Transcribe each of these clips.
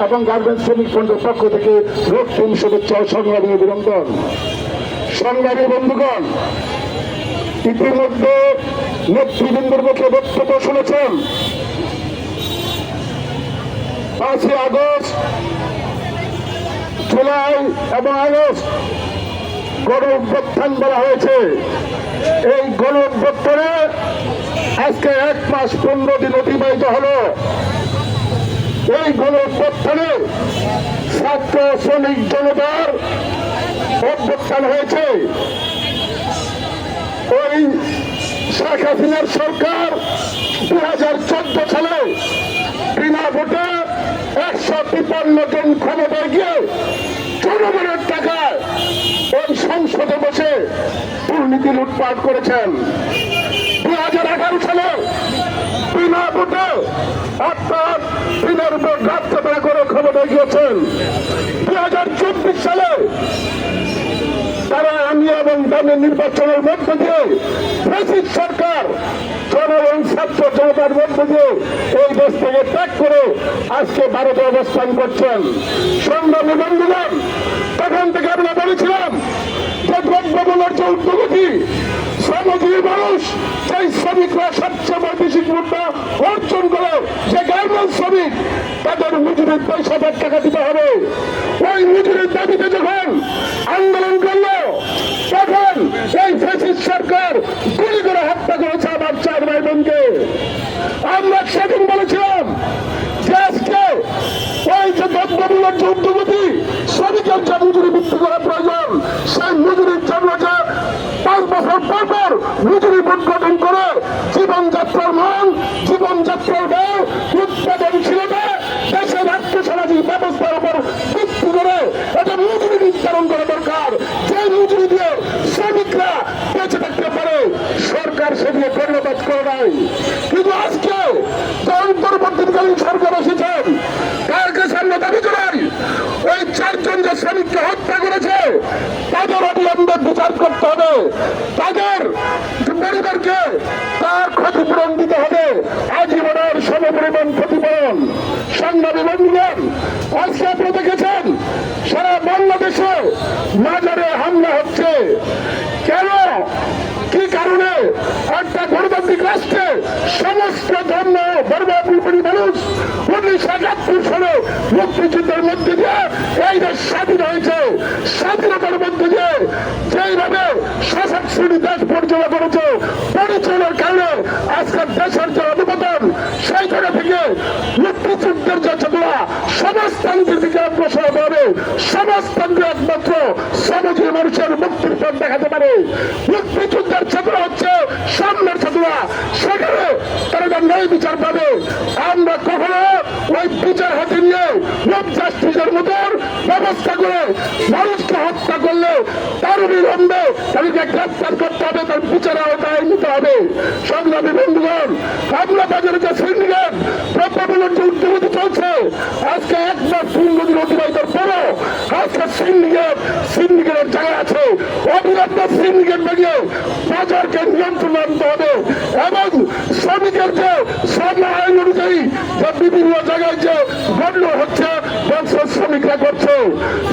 এবং গার্মেন্টস শ্রমিক ফ্রন্টের পক্ষ থেকে রক্তিম শুভেচ্ছা ও সংগ্রামী অভিনন্দন। সংগ্রামী বন্ধুগণ, ইতিমধ্যে নেতৃবৃন্দের মুখে বক্তব্য শুনেছেন। 5ই আগস্ট, জুলাই এবং আগস্ট গণ অভ্যুত্থান বলা হয়েছে। এই গণ অভ্যুত্থানে আজকে 1 মাস 15 দিন অতিবাহিত হলো। এই গণ অভ্যুত্থানে ছাত্র শ্রমিক জনতার অভ্যুত্থান হয়েছে। ওই শেখ হাসিনার সরকার 2014 সালে বিনা ভোটে 153 জন ক্ষমতায় গিয়ে জনগণের টাকায় ওই সংসদে বসে দুর্নীতি লুটপাট করেছেন। 2018 সালে বিনা ভোটে অর্থাৎ বিনার উপর ঘাটতে করে ক্ষমতায় গিয়েছেন। 2024 সালে তারা আমি এবং দামের নির্বাচনের মধ্য দিয়ে ফ্যাসিস্ট সরকার জনগণ ছাত্র জনতার মধ্য দিয়ে এই দেশ থেকে ত্যাগ করে আজকে ভারতে অবস্থান করছেন। সংগ্রামী বন্ধুগণ, তখন থেকে আমরা বলেছিলাম যে দ্রব্যমূল্যের যে উদ্যোগী শ্রমজীবী মানুষ, সেই শ্রমিকরা সবচেয়ে বেশি মূল্য অর্জন করে, যে গার্মেন্টস শ্রমিক, তাদের মজুরির পয়সা টাকা দিতে হবে। ওই মজুরির দাবিতে যখন আন্দোলন করলো, তখন এই ফ্যাসিস্ট সরকার গুলি করে হত্যা করেছে আমার 4 ভাই বোনকে। আমরা সেদিন বলেছিলাম যে আজকে ওই যে দ্রব্যমূল্যের যে উদ্যোগী শ্রমিকের যে মজুরি বৃদ্ধি করা প্রয়োজন, সেই মজুরির জন্য যে 5 বছর পর মজুরি বোর্ড গঠন করে জীবনযাত্রার মান, জীবনযাত্রার ব্যয়, উৎপাদনশীলতা, দেশের আর্থসামাজিক ব্যবস্থার উপর ভিত্তি করে এটা মজুরি নির্ধারণ করা দরকার। যে মজুরি দিয়ে শ্রমিকরা বেঁচে থাকতে পারে, সরকার সেদিকে কর্ণপাত করে নাই। কিন্তু আজকে যে অন্তর্বর্তীকালীন সরকার এসেছেন, তার কাছে আমরা দাবি করি ওই 4 জন যে শ্রমিককে হত্যা করেছে তাদের অবিলম্বে বিচার করতে হবে, তাদের পরিবারকে তার ক্ষতিপূরণ দিতে হবে, আজীবনের সমপরিমাণ ক্ষতিপূরণ। সংগ্রামী বন্ধুগণ, আজকে আপনি দেখেছেন সারা বাংলাদেশে মাজারে হামলা হচ্ছে। কেন, কি কারণে? একটা গণতান্ত্রিক রাষ্ট্রে সমস্ত ধর্ম ধর্মাবলম্বী মানুষ 1971 সালে মুক্তিযুদ্ধের মধ্যে দিয়ে এই দেশ স্বাধীন হয়েছে। স্বাধীনতার মধ্যে দিয়ে যেইভাবে শাসক শ্রেণী দেশ পরিচালনা করেছে, পরিচালনার কারণে আজকের দেশের যে অনুমোদন, সেই জায়গা থেকে মুক্তিযুদ্ধের যে চেতনা সমাজতন্ত্রের দিকে অগ্রসর হবে। সমাজতন্ত্র একমাত্র শ্রমজীবী মানুষের মুক্তির পথ দেখাতে পারে। মুক্তিযুদ্ধের চেতনা হচ্ছে সামনের চেতনা, সেখানে তারা ন্যায় বিচার পাবে। আমরা কখনো ওই বিচার হাতে নিয়ে লোক জাস্টিসের মতন ব্যবস্থা করে মানুষকে হত্যা করলে তার অবিলম্বে তাদেরকে গ্রেফতার করতে হবে, তার বিচারের আওতায় নিতে হবে। সংগ্রামী বন্ধুগণ, আমরা বাজারে যে সিন্ডিকেট দ্রব্যমূল্যের যে উদ্যোগী চলছে, আজকে 1 মাস 15 দিন অতিবাহিত পরও আজকে সিন্ডিকেটের জায়গা আছে। অবিলম্বে সিন্ডিকেট ভেঙে বাজারকে নিয়ন্ত্রণ আনতে হবে এবং শ্রমিকের যে শ্রম আইন অনুযায়ী যে বিভিন্ন জায়গায় যে গণ্য হচ্ছে ব্যবসা শ্রমিকরা করছে।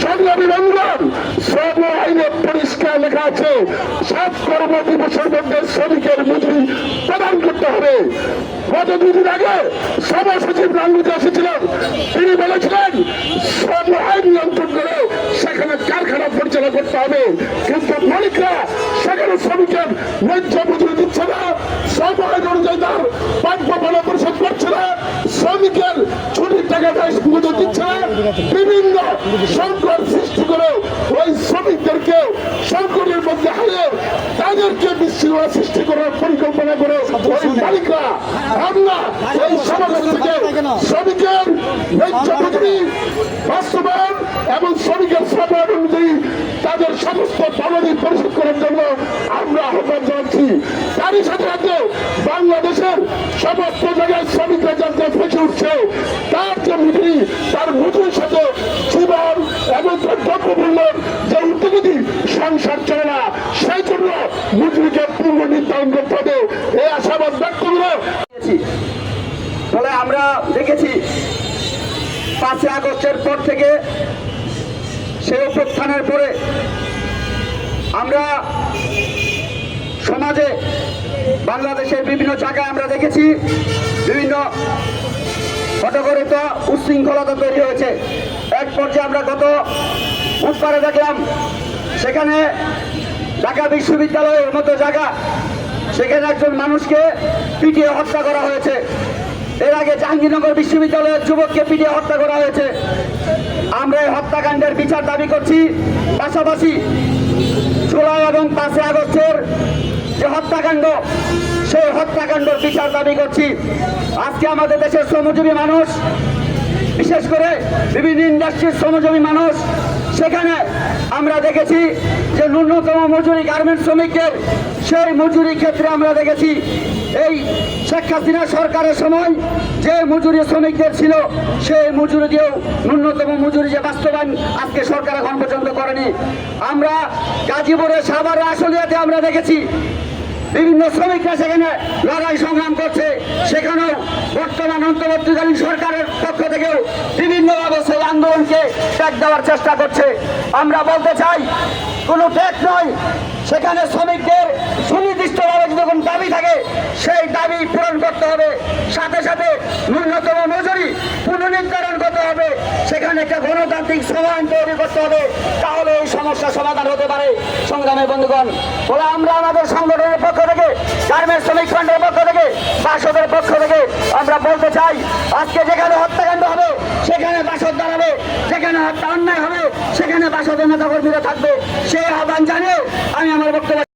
সংগ্রামী বন্ধুগণ, শ্রম আইনে পরিষ্কার লেখা আছে 7 কর্মদিবসের মধ্যে শ্রমিকের মজুরি প্রদান করতে হবে। গত 2 দিন আগে শ্রম সচিব রাঙ্গুতে এসেছিলেন, তিনি বলেছিলেন শ্রম আইন নিয়ন্ত্রণ করে সেখানে কারখানা পরিচালনা করতে হবে, কিন্তু মালিকরা সেখানে শ্রমিকের ন্যায্য মজুরি দিচ্ছে না, শ্রম আইন অনুযায়ী তার প্রাপ্য ভালো পরিশোধ করছে না, শ্রমিকের ছুটির টাকাটা মজুরি দিচ্ছে না, বিভিন্ন সংকট সৃষ্টি করে ওই শ্রমিকদেরকে সংকটের মধ্যে হারিয়ে তাদেরকে বিশৃঙ্খলা সৃষ্টি করার পরিকল্পনা করে ওই মালিকরা। আমরা এই সমাজ থেকে শ্রমিকের ন্যায্য মজুরি বাস্তবায়ন এবং শ্রমিকের শ্রম অনুযায়ী তাদের সমস্ত পাওনা পরিশোধ করার জন্য আমরা আহ্বান জানাচ্ছি। তারই সাথে সাথে বাংলাদেশের সমস্ত জায়গায় শ্রমিকরা যাতে ফেঁসে উঠছে, তার যে মজুরি, তার মজুরির সাথে জীবন এবং দ্রব্যমূল্যের যে উদ্যোগী সংসার চলে না, সেই জন্য মজুরিকে পূর্ব নির্ধারণ করতে হবে। এই আশাবাদ ব্যক্ত করে ফলে আমরা দেখেছি 5ই আগস্টের পর থেকে, সেই অভ্যুত্থানের পরে আমরা সমাজে বাংলাদেশের বিভিন্ন জায়গায় আমরা দেখেছি বিভিন্ন হটগরিত উচ্ছৃঙ্খলতা তৈরি হয়েছে। এক পর্যায়ে আমরা গত বুধবারে দেখলাম সেখানে ঢাকা বিশ্ববিদ্যালয়ের মতো জায়গা, সেখানে একজন মানুষকে পিটিয়ে হত্যা করা হয়েছে। এর আগে জাহাঙ্গীরনগর বিশ্ববিদ্যালয়ের যুবককে পিটিয়ে হত্যা করা হয়েছে। আমরা এই হত্যাকাণ্ডের বিচার দাবি করছি। পাশাপাশি জুলাই এবং 5ই আগস্টের যে হত্যাকাণ্ড, সেই হত্যাকাণ্ডের বিচার দাবি করছি। আজকে আমাদের দেশের শ্রমজীবী মানুষ, বিশেষ করে বিভিন্ন ইন্ডাস্ট্রির শ্রমজীবী মানুষ, সেখানে আমরা দেখেছি যে ন্যূনতম মজুরি গার্মেন্টস শ্রমিকদের, সেই মজুরি ক্ষেত্রে আমরা দেখেছি এই শেখ হাসিনা সরকারের সময় যে মজুরি শ্রমিকদের ছিল, সেই মজুরি দিয়েও ন্যূনতম মজুরি যে বাস্তবায়ন আজকে সরকার এখন পর্যন্ত করেনি। আমরা গাজীপুরের সাভারে আশুলিয়াতে আমরা দেখেছি বিভিন্ন শ্রমিকরা সেখানে লড়াই সংগ্রাম করছে। সেখানেও বর্তমান অন্তর্বর্তীকালীন সরকারের পক্ষ থেকেও বিভিন্নভাবে সেই আন্দোলনকে ট্যাগ দেওয়ার চেষ্টা করছে। আমরা বলতে চাই, কোনো ট্যাগ নয়, সেখানে শ্রমিকদের সুনির্দিষ্টভাবে যদি কোনো দাবি থাকে সেই দাবি পূরণ করতে হবে। সাথে সাথে ন্যূনতম মজুরি পুনর্নির্ধারণ করতে হবে। সেখানে একটা গণতান্ত্রিক সমাধান তৈরি করতে হবে, তাহলে এই সমস্যার সমাধান হতে পারে। সংগ্রামী বন্ধুগণ, বলে আমরা আমাদের সংগঠনের পক্ষ থেকে, গার্মেন্টস শ্রমিক ফ্রন্টের পক্ষ থেকে, বাসদের পক্ষ থেকে আমরা বলতে চাই, আজকে যেখানে হত্যাকাণ্ড হবে সেখানে বাসদ দাঁড়াবে, যেখানে হত্যা অন্যায় হবে সেখানে বাসদের নেতা কর্মীরা থাকবে। সেই আহ্বান জানিয়ে আমি আমার বক্তব্য